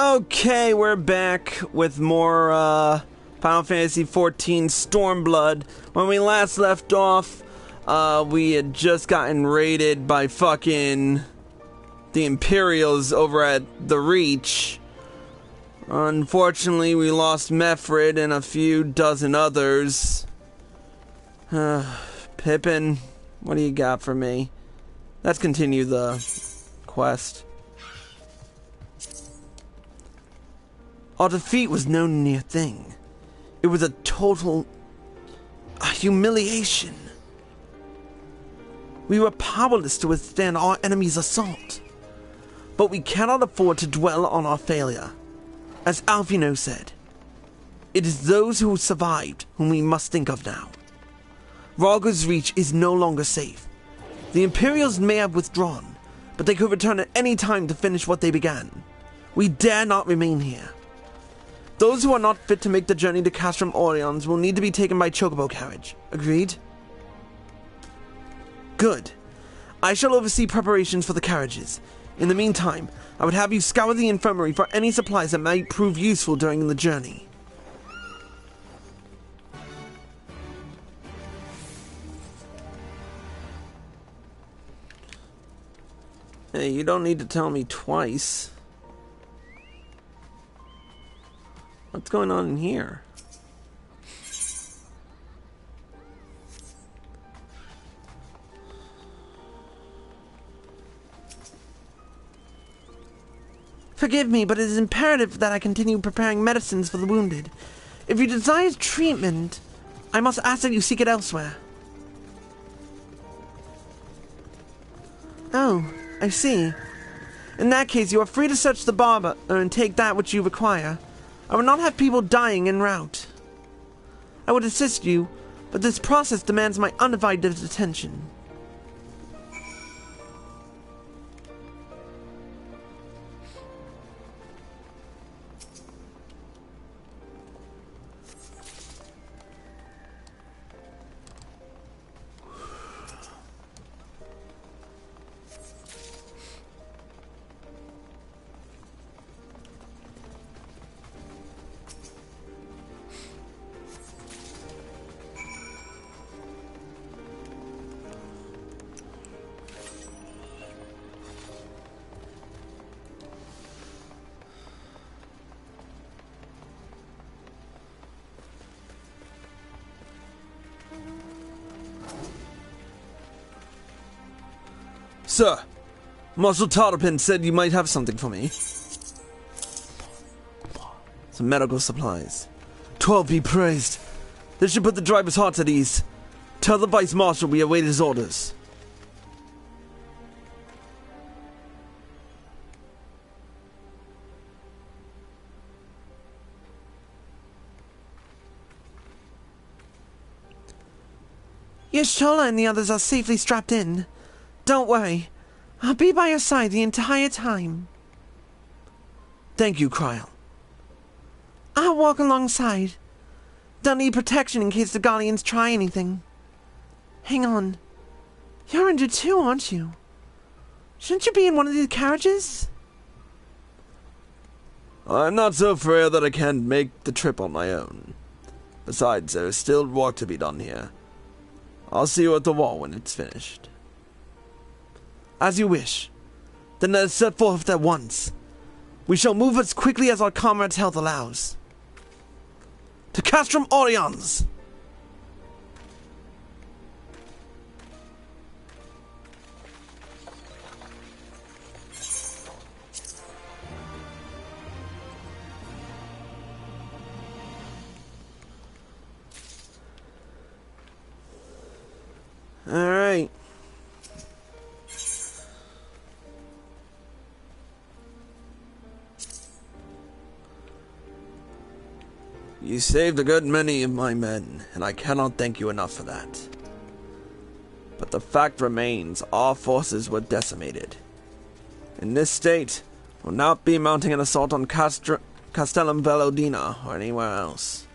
Okay, we're back with more Final Fantasy XIV Stormblood. When we last left off, we had just gotten raided by fucking the Imperials over at the Reach. Unfortunately, we lost Mefrid and a few dozen others. Pippin, what do you got for me? Let's continue the quest. Our defeat was no near thing. It was a total humiliation. We were powerless to withstand our enemy's assault. But we cannot afford to dwell on our failure. As Alfino said, it is those who survived whom we must think of now. Rhalgr's Reach is no longer safe. The Imperials may have withdrawn, but they could return at any time to finish what they began. We dare not remain here. Those who are not fit to make the journey to Castrum Oriens will need to be taken by chocobo carriage. Agreed? Good. I shall oversee preparations for the carriages. In the meantime, I would have you scour the infirmary for any supplies that might prove useful during the journey. Hey, you don't need to tell me twice. What's going on in here? Forgive me, but it is imperative that I continue preparing medicines for the wounded. If you desire treatment, I must ask that you seek it elsewhere. Oh, I see. In that case, you are free to search the barber and take that which you require. I would not have people dying en route. I would assist you, but this process demands my undivided attention. Sir, Marshal Tarpin said you might have something for me. Some medical supplies. 12 be praised. This should put the driver's hearts at ease. Tell the Vice Marshal we await his orders. Yashola and the others are safely strapped in. Don't worry. I'll be by your side the entire time. Thank you, Cryle. I'll walk alongside. They'll need protection in case the Garleans try anything. Hang on. You're injured too, aren't you? Shouldn't you be in one of these carriages? I'm not so frail that I can't make the trip on my own. Besides, there is still work to be done here. I'll see you at the wall when it's finished. As you wish. Then let us set forth at once. We shall move as quickly as our comrades' health allows. To Castrum Oriens! Alright. You saved a good many of my men, and I cannot thank you enough for that. But the fact remains, our forces were decimated. In this state, we'll not be mounting an assault on Castellum Velodina or anywhere else.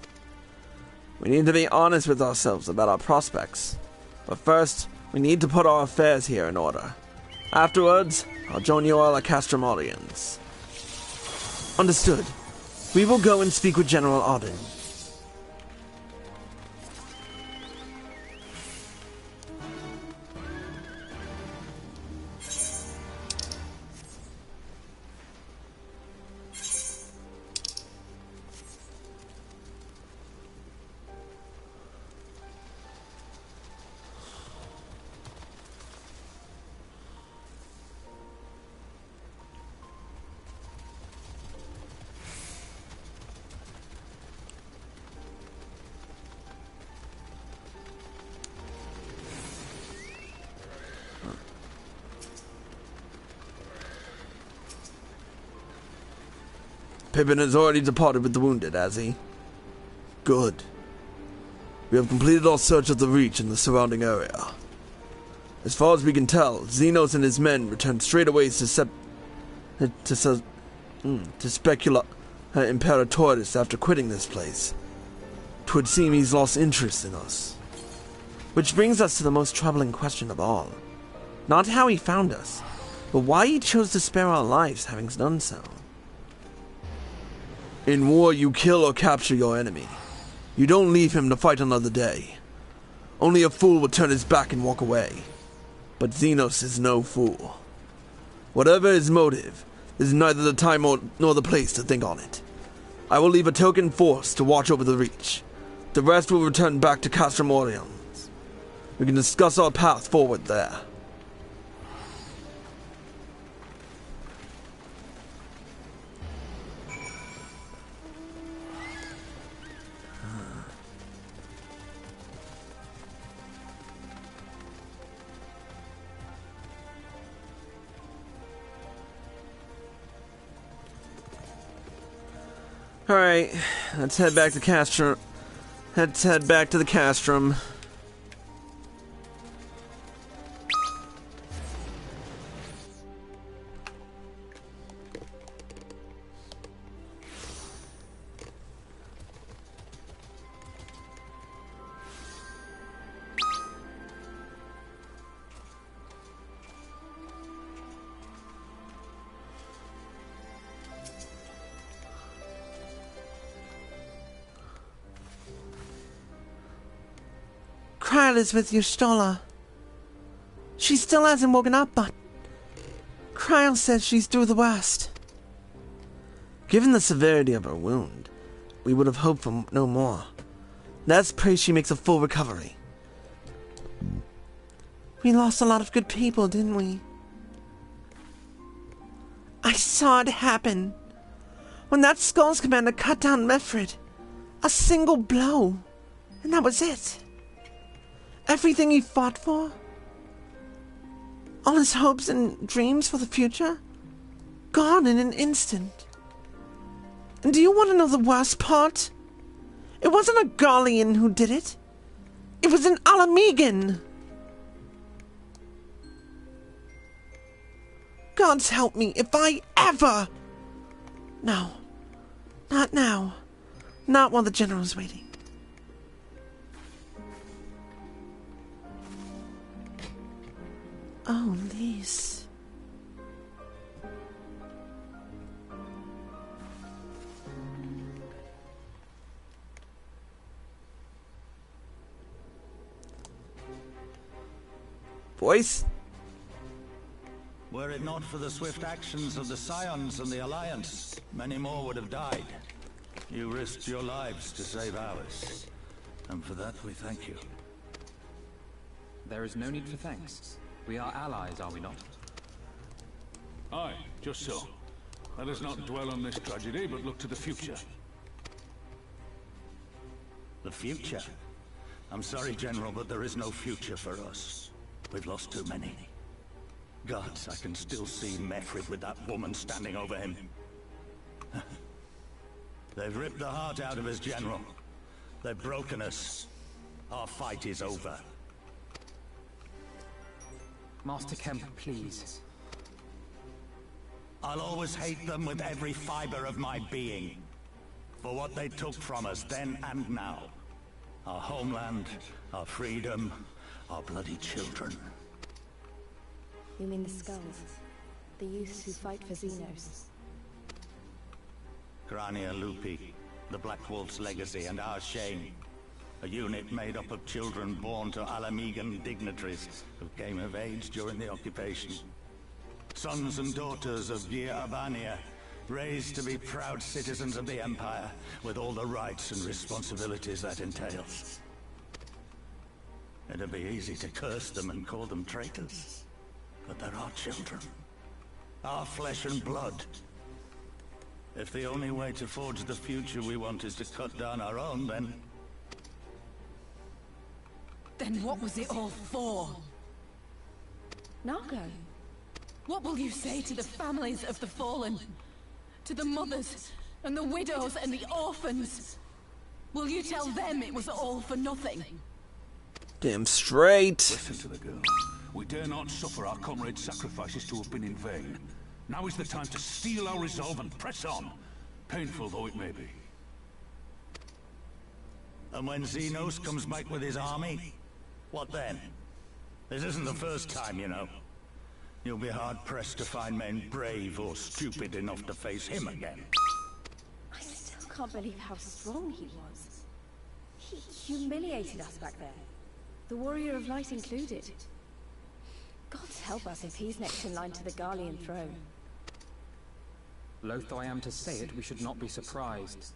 We need to be honest with ourselves about our prospects. But first, we need to put our affairs here in order. Afterwards, I'll join you all at Castrum Oriens. Understood. We will go and speak with General Auden. Pippin has already departed with the wounded, has he? Good. We have completed our search of the Reach and the surrounding area. As far as we can tell, Xenos and his men returned straight away to Specula Imperatoris after quitting this place. 'Twould seem he's lost interest in us. Which brings us to the most troubling question of all. Not how he found us, but why he chose to spare our lives having done so. In war, you kill or capture your enemy. You don't leave him to fight another day. Only a fool would turn his back and walk away. But Xenos is no fool. Whatever his motive, is neither the time nor the place to think on it. I will leave a token force to watch over the Reach. The rest will return back to Castrum Oriens. We can discuss our path forward there. Alright, let's head back to Castrum. Let's head back to the Castrum. Kryl is with Y'shtola. She still hasn't woken up, but Kryl says she's through the worst. Given the severity of her wound, we would have hoped for no more. Let's pray she makes a full recovery. We lost a lot of good people, didn't we? I saw it happen. When that Skulls commander cut down Mefrid. A single blow. And that was it. Everything he fought for? All his hopes and dreams for the future? Gone in an instant. And do you want to know the worst part? It wasn't a Garlean who did it. It was an Alamegan. Gods help me if I ever... No. Not now. Not while the general's waiting. Oh, Lise. Voice? Were it not for the swift actions of the Scions and the Alliance, many more would have died. You risked your lives to save ours, and for that we thank you. There is no need for thanks. We are allies, are we not? Aye, just so. Let us not dwell on this tragedy, but look to the future. The future? I'm sorry, General, but there is no future for us. We've lost too many. Gods, I can still see Mefrid with that woman standing over him. They've ripped the heart out of his general. They've broken us. Our fight is over. Master Kemp, please. I'll always hate them with every fiber of my being. For what they took from us then and now. Our homeland, our freedom, our bloody children. You mean the Skulls? The youths who fight for Xenos? Grania Lupi, the Black Wolf's legacy and our shame. A unit made up of children born to Alamegan dignitaries who came of age during the occupation. Sons and daughters of Vir Abania, raised to be proud citizens of the Empire, with all the rights and responsibilities that entails. It'd be easy to curse them and call them traitors, but they're our children. Our flesh and blood. If the only way to forge the future we want is to cut down our own, then... Then what was it all for? Nago, what will you say to the families of the fallen? To the mothers, and the widows, and the orphans? Will you tell them it was all for nothing? Damn straight. Listen to the girl. We dare not suffer our comrades' sacrifices to have been in vain. Now is the time to steel our resolve and press on, painful though it may be. And when Xenos comes back with his army, what then? This isn't the first time, you know. You'll be hard-pressed to find men brave or stupid enough to face him again. I still can't believe how strong he was. He humiliated us back there. The Warrior of Light included. God help us if he's next in line to the Garlean throne. Loath I am to say it, we should not be surprised.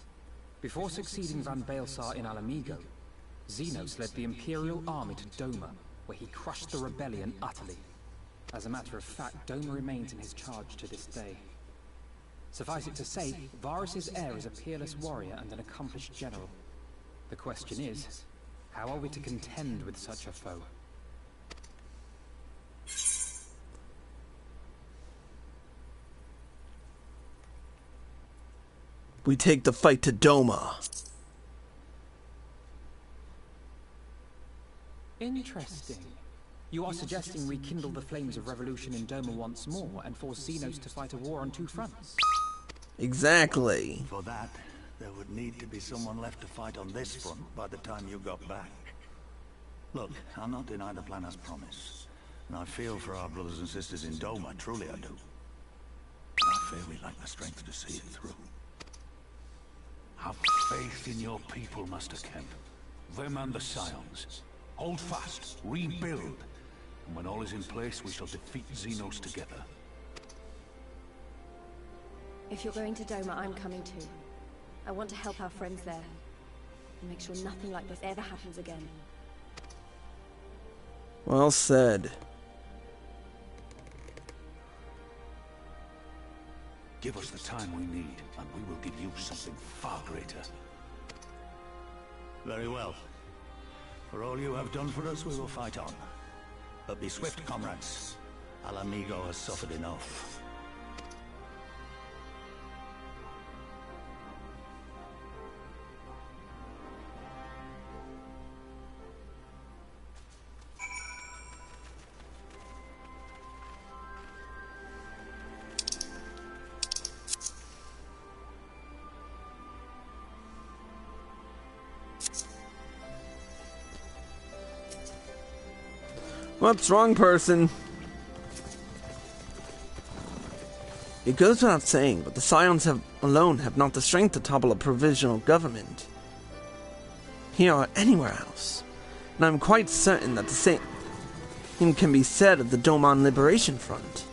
Before succeeding Van Baelsar in Alamigo, Xenos led the Imperial army to Doma, where he crushed the rebellion utterly. As a matter of fact, Doma remains in his charge to this day. Suffice it to say, Varus's heir is a peerless warrior and an accomplished general. The question is, how are we to contend with such a foe? We take the fight to Doma. Interesting. You are suggesting we kindle the flames of revolution in Doma once more and force Xenos to fight a war on two fronts? Exactly. For that, there would need to be someone left to fight on this front by the time you got back. Look, I'll not deny the plan as promised. And I feel for our brothers and sisters in Doma, truly I do. But I fear we lack the strength to see it through. Have faith in your people, Master Kemp. Them and the Scions. Hold fast, rebuild. And when all is in place, we shall defeat Xenos together. If you're going to Doma, I'm coming too. I want to help our friends there. And make sure nothing like this ever happens again. Well said. Give us the time we need, and we will give you something far greater. Very well. For all you have done for us, we will fight on. But be swift, comrades. Alamigo has suffered enough. What's wrong, person? It goes without saying, but the Scions alone have not the strength to topple a provisional government. Here or anywhere else. And I'm quite certain that the same can be said of the Doman Liberation Front.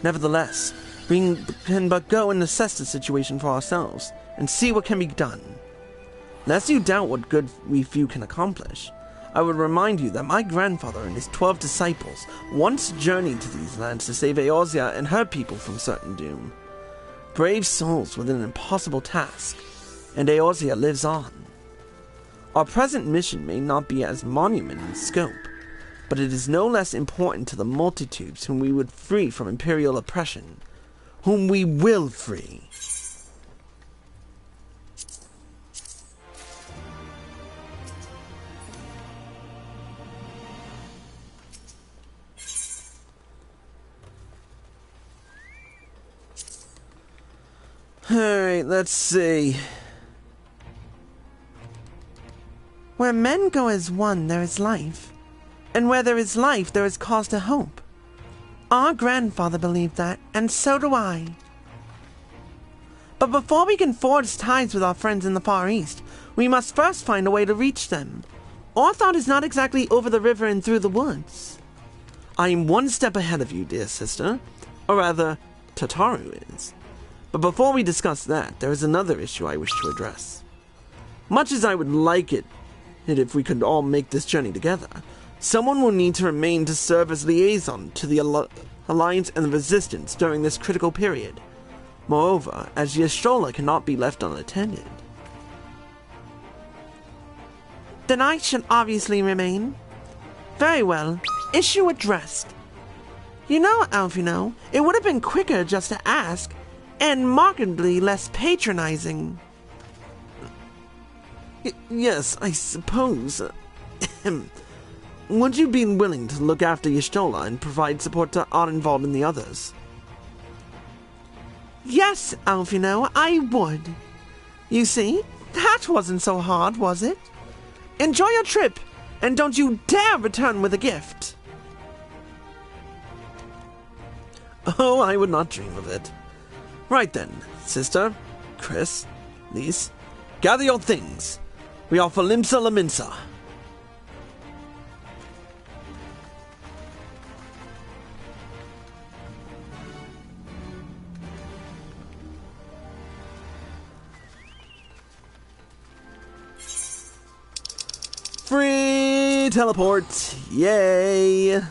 Nevertheless, we can but go and assess the situation for ourselves, and see what can be done. Lest you doubt what good we few can accomplish, I would remind you that my grandfather and his 12 disciples once journeyed to these lands to save Eorzea and her people from certain doom. Brave souls with an impossible task, and Eorzea lives on. Our present mission may not be as monument in scope, but it is no less important to the multitudes whom we would free from imperial oppression, whom we will free. Alright, let's see. Where men go as one, there is life. And where there is life, there is cause to hope. Our grandfather believed that, and so do I. But before we can forge ties with our friends in the Far East, we must first find a way to reach them. Orthot is not exactly over the river and through the woods. I am one step ahead of you, dear sister. Or rather, Tataru is. But before we discuss that, there is another issue I wish to address. Much as I would like it if we could all make this journey together, someone will need to remain to serve as liaison to the Alliance and the Resistance during this critical period. Moreover, as Y'shtola cannot be left unattended. Then I should obviously remain. Very well. Issue addressed. You know, Alphino, it would have been quicker just to ask, and markedly less patronizing. Yes, I suppose. Would you be willing to look after Y'shtola and provide support to Arenvald and the others? Yes, Alphino, I would. You see, that wasn't so hard, was it? Enjoy your trip, and don't you dare return with a gift. Oh, I would not dream of it. Right then, sister, Chris, Lise, gather your things. We are for Limsa Laminsa. Free teleport! Yay!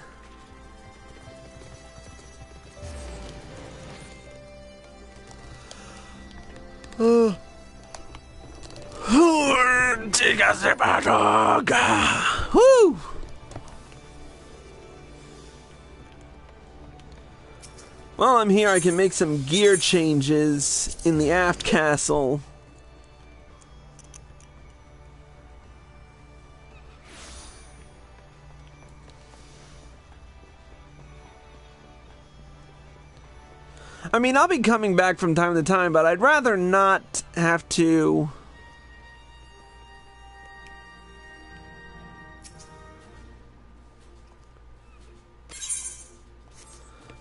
Woo! While I'm here, I can make some gear changes in the aft castle. I mean, I'll be coming back from time to time, but I'd rather not have to...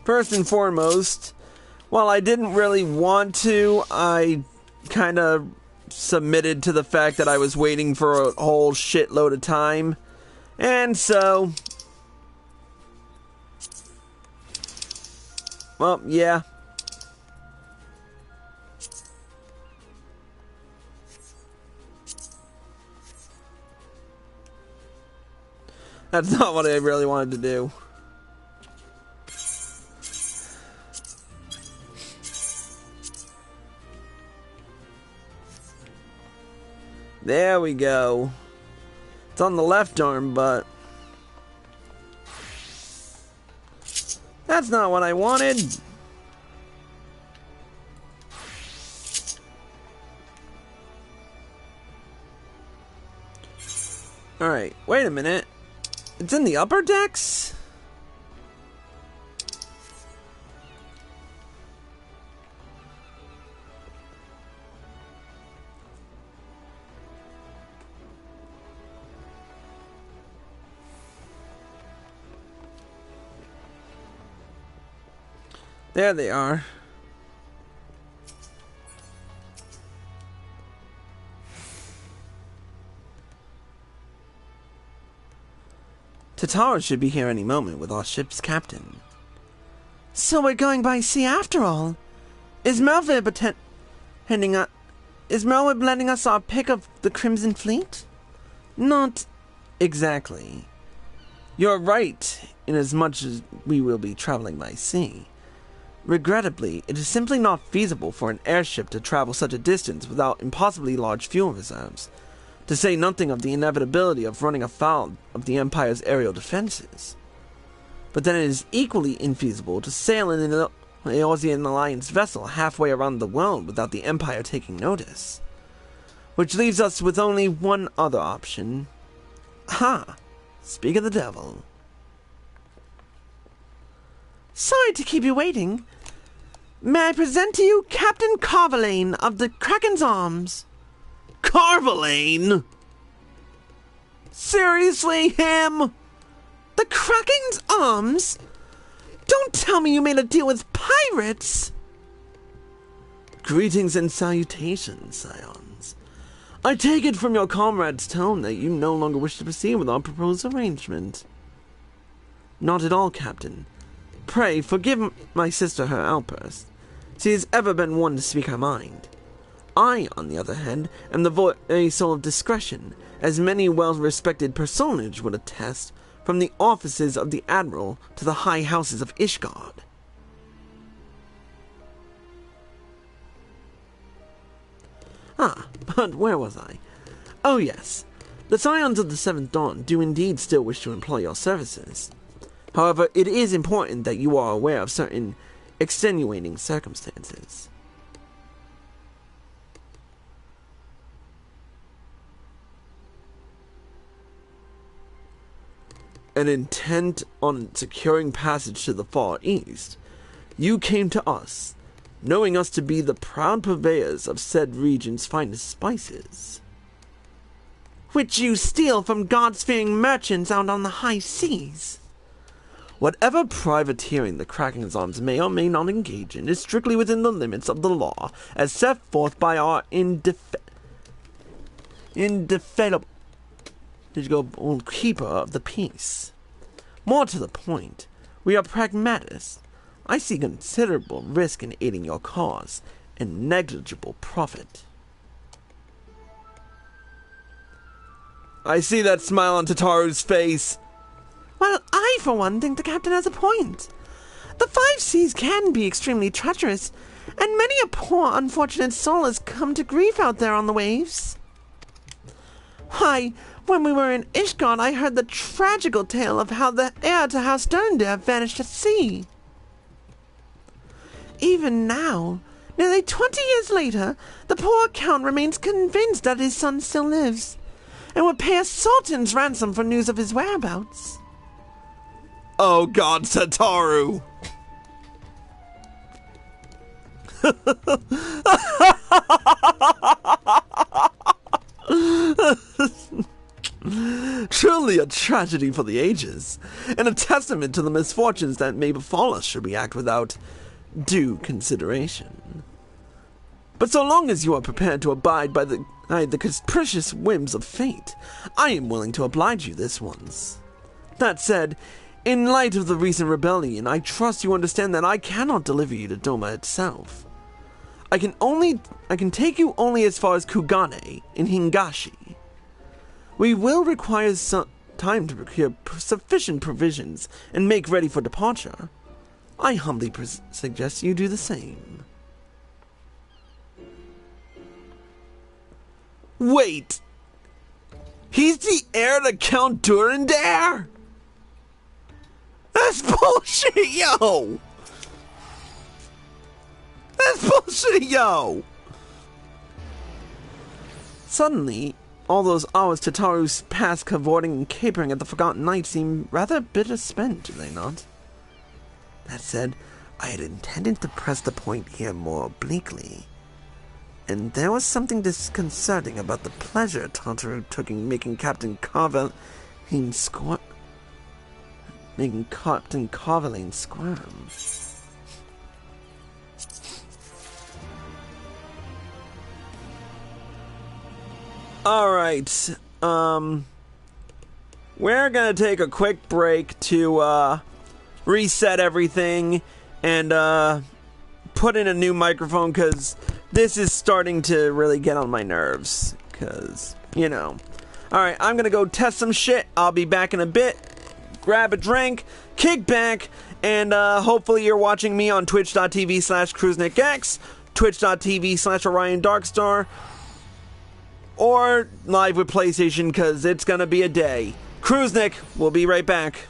First and foremost, while I didn't really want to, I kind of submitted to the fact that I was waiting for a whole shitload of time. And so... Well, yeah. That's not what I really wanted to do. There we go. It's on the left arm, but... That's not what I wanted. Alright, wait a minute. It's in the upper decks? There they are. Tataru should be here any moment with our ship's captain. So we're going by sea after all. Is Melville lending us our pick of the Crimson Fleet? Not exactly. You're right, inasmuch as we will be traveling by sea. Regrettably, it is simply not feasible for an airship to travel such a distance without impossibly large fuel reserves, to say nothing of the inevitability of running afoul of the Empire's aerial defenses. But then it is equally infeasible to sail in an Eorzean Alliance vessel halfway around the world without the Empire taking notice. Which leaves us with only one other option. Ha! Speak of the devil. Sorry to keep you waiting. May I present to you Captain Carvalane of the Kraken's Arms? Carvalane? Seriously, him? The Kraken's Arms? Don't tell me you made a deal with pirates! Greetings and salutations, scions. I take it from your comrade's tone that you no longer wish to proceed with our proposed arrangement. Not at all, Captain. Pray, forgive my sister her outburst. She has ever been one to speak her mind. I, on the other hand, am the voice of discretion, as many well-respected personages would attest, from the offices of the Admiral to the high houses of Ishgard. But where was I? Oh yes, the Scions of the Seventh Dawn do indeed still wish to employ your services. However, it is important that you are aware of certain extenuating circumstances. And intent on securing passage to the Far East, you came to us, knowing us to be the proud purveyors of said region's finest spices, which you steal from God-fearing merchants out on the high seas. Whatever privateering the Krakenzons may or may not engage in is strictly within the limits of the law, as set forth by our indefatigable keeper of the peace. More to the point, we are pragmatists. I see considerable risk in aiding your cause, and negligible profit. I see that smile on Tataru's face. Well, I, for one, think the captain has a point. The five seas can be extremely treacherous, and many a poor, unfortunate soul has come to grief out there on the waves. Why, when we were in Ishgard, I heard the tragical tale of how the heir to House Sterndale vanished at sea. Even now, nearly 20 years later, the poor Count remains convinced that his son still lives, and would pay a sultan's ransom for news of his whereabouts. Oh God, Tataru! Truly a tragedy for the ages, and a testament to the misfortunes that may befall us should we act without due consideration. But so long as you are prepared to abide by the capricious whims of fate, I am willing to oblige you this once. That said, in light of the recent rebellion, I trust you understand that I cannot deliver you to Doma itself. I can take you only as far as Kugane in Hingashi. We will require some time to procure sufficient provisions and make ready for departure. I humbly suggest you do the same. Wait! He's the heir to Count Durandare? That's bullshit, yo! That's bullshit, yo! Suddenly, all those hours Tataru's past cavorting and capering at the Forgotten Night seem rather bitter spent, do they not? That said, I had intended to press the point here more obliquely, and there was something disconcerting about the pleasure Tataru took in making Captain Carveline squirm. Alright, we're gonna take a quick break to, reset everything and, put in a new microphone, because this is starting to really get on my nerves, because, you know. Alright, I'm gonna go test some shit. I'll be back in a bit. Grab a drink, kick back, and hopefully you're watching me on twitch.tv/CruiseNickX, twitch.tv/OrionDarkstar, or live with PlayStation, because it's gonna be a day. CruiseNick, we'll be right back.